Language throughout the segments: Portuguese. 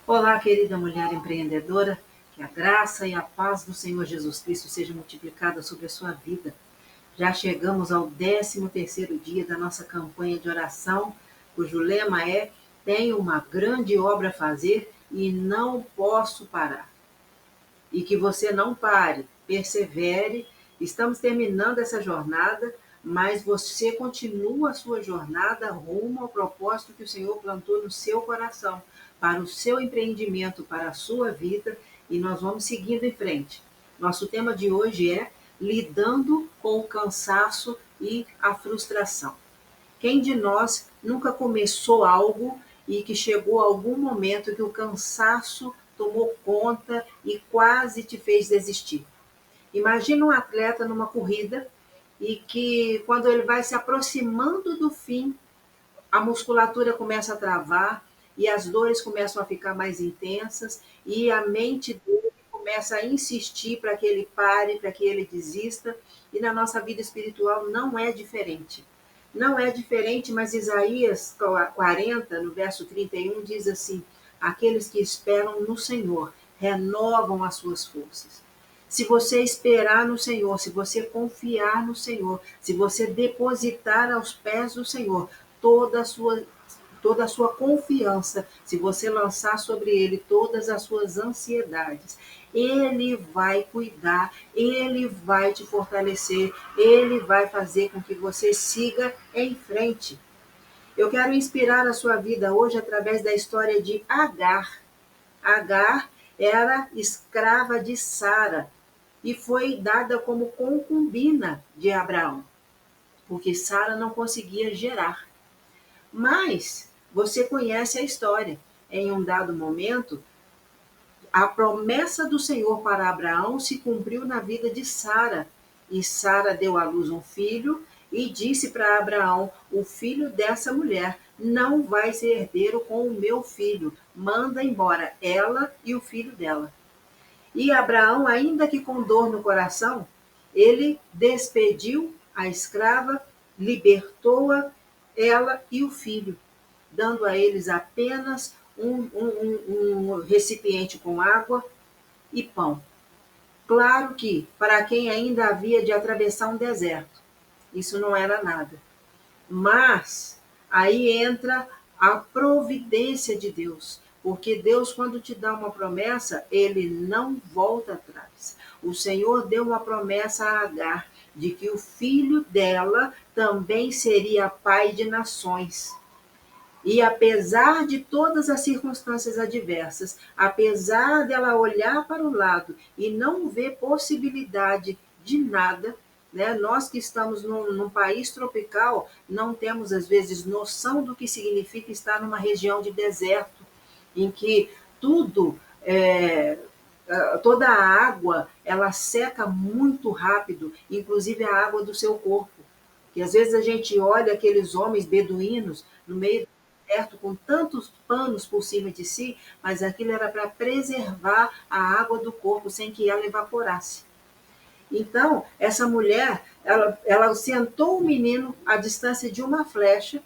Olá, querida mulher empreendedora, que a graça e a paz do Senhor Jesus Cristo seja multiplicada sobre a sua vida. Já chegamos ao 13º dia da nossa campanha de oração, cujo lema é: tenho uma grande obra a fazer e não posso parar. E que você não pare, persevere. Estamos terminando essa jornada, mas você continua a sua jornada rumo ao propósito que o Senhor plantou no seu coração, para o seu empreendimento, para a sua vida, e nós vamos seguindo em frente. Nosso tema de hoje é lidando com o cansaço e a frustração. Quem de nós nunca começou algo e que chegou algum momento que o cansaço tomou conta e quase te fez desistir? Imagina um atleta numa corrida e que, quando ele vai se aproximando do fim, a musculatura começa a travar e as dores começam a ficar mais intensas e a mente dele começa a insistir para que ele pare, para que ele desista. E na nossa vida espiritual não é diferente. Não é diferente, mas Isaías 40, no verso 31, diz assim: aqueles que esperam no Senhor renovam as suas forças. Se você esperar no Senhor, se você confiar no Senhor, se você depositar aos pés do Senhor toda a sua toda a sua confiança, se você lançar sobre ele todas as suas ansiedades, ele vai cuidar, ele vai te fortalecer, ele vai fazer com que você siga em frente. Eu quero inspirar a sua vida hoje através da história de Agar. Agar era escrava de Sara e foi dada como concubina de Abraão, porque Sara não conseguia gerar. Mas você conhece a história. Em um dado momento, a promessa do Senhor para Abraão se cumpriu na vida de Sara. E Sara deu à luz um filho e disse para Abraão: o filho dessa mulher não vai ser herdeiro com o meu filho. Manda embora ela e o filho dela. E Abraão, ainda que com dor no coração, ele despediu a escrava, libertou-a, ela e o filho, dando a eles apenas um recipiente com água e pão. Claro que, para quem ainda havia de atravessar um deserto, isso não era nada. Mas aí entra a providência de Deus, porque Deus, quando te dá uma promessa, ele não volta atrás. O Senhor deu uma promessa a Agar de que o filho dela também seria pai de nações. E apesar de todas as circunstâncias adversas, apesar dela olhar para o lado e não ver possibilidade de nada, né? Nós que estamos num país tropical não temos, às vezes, noção do que significa estar numa região de deserto, em que tudo, toda a água, ela seca muito rápido, inclusive a água do seu corpo. Que às vezes a gente olha aqueles homens beduínos no meio do deserto com tantos panos por cima de si, mas aquilo era para preservar a água do corpo sem que ela evaporasse. Então, essa mulher, ela sentou o menino à distância de uma flecha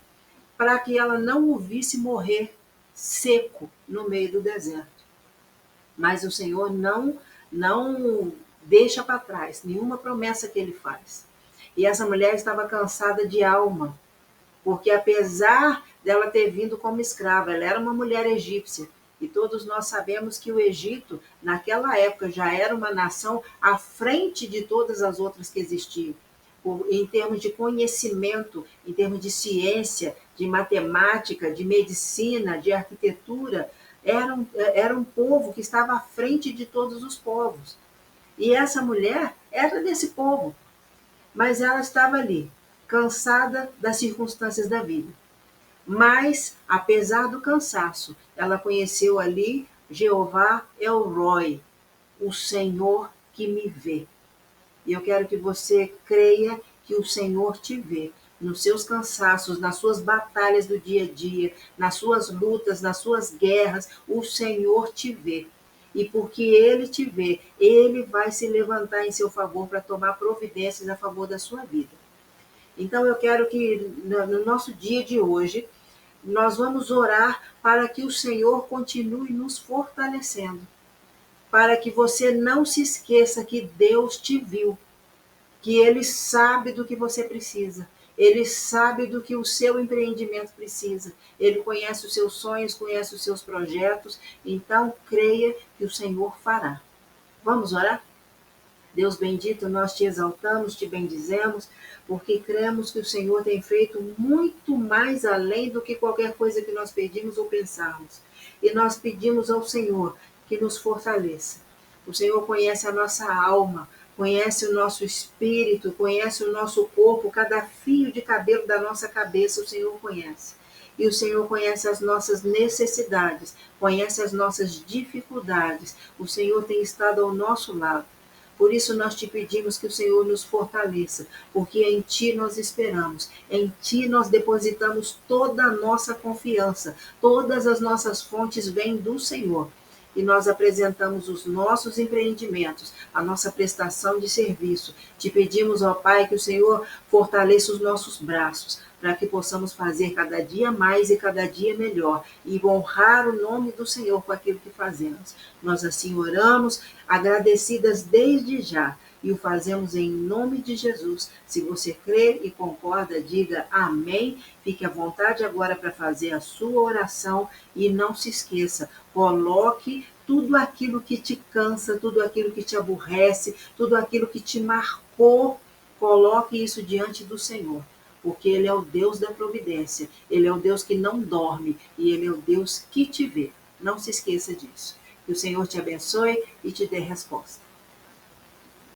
para que ela não o visse morrer seco no meio do deserto. Mas o Senhor não deixa para trás nenhuma promessa que ele faz. E essa mulher estava cansada de alma, porque apesar dela ter vindo como escrava, ela era uma mulher egípcia. E todos nós sabemos que o Egito, naquela época, já era uma nação à frente de todas as outras que existiam. Em termos de conhecimento, em termos de ciência, de matemática, de medicina, de arquitetura, era um povo que estava à frente de todos os povos. E essa mulher era desse povo, mas ela estava ali, cansada das circunstâncias da vida. Mas, apesar do cansaço, ela conheceu ali Jeová El-Roi, o Senhor que me vê. E eu quero que você creia que o Senhor te vê nos seus cansaços, nas suas batalhas do dia a dia, nas suas lutas, nas suas guerras, o Senhor te vê. E porque ele te vê, ele vai se levantar em seu favor para tomar providências a favor da sua vida. Então eu quero que no nosso dia de hoje nós vamos orar para que o Senhor continue nos fortalecendo, para que você não se esqueça que Deus te viu, que Ele sabe do que você precisa, Ele sabe do que o seu empreendimento precisa, Ele conhece os seus sonhos, conhece os seus projetos, então creia que o Senhor fará. Vamos orar? Deus bendito, nós te exaltamos, te bendizemos, porque cremos que o Senhor tem feito muito mais além do que qualquer coisa que nós pedimos ou pensarmos. E nós pedimos ao Senhor que nos fortaleça. O Senhor conhece a nossa alma, conhece o nosso espírito, conhece o nosso corpo, cada fio de cabelo da nossa cabeça o Senhor conhece. E o Senhor conhece as nossas necessidades, conhece as nossas dificuldades. O Senhor tem estado ao nosso lado. Por isso nós te pedimos que o Senhor nos fortaleça, porque em Ti nós esperamos, em Ti nós depositamos toda a nossa confiança, todas as nossas fontes vêm do Senhor. E nós apresentamos os nossos empreendimentos, a nossa prestação de serviço. Te pedimos, ó Pai, que o Senhor fortaleça os nossos braços, para que possamos fazer cada dia mais e cada dia melhor, e honrar o nome do Senhor com aquilo que fazemos. Nós assim oramos, agradecidas desde já, e o fazemos em nome de Jesus. Se você crê e concorda, diga amém. Fique à vontade agora para fazer a sua oração e não se esqueça, coloque tudo aquilo que te cansa, tudo aquilo que te aborrece, tudo aquilo que te marcou, coloque isso diante do Senhor, porque Ele é o Deus da providência, Ele é o Deus que não dorme e Ele é o Deus que te vê. Não se esqueça disso. Que o Senhor te abençoe e te dê resposta.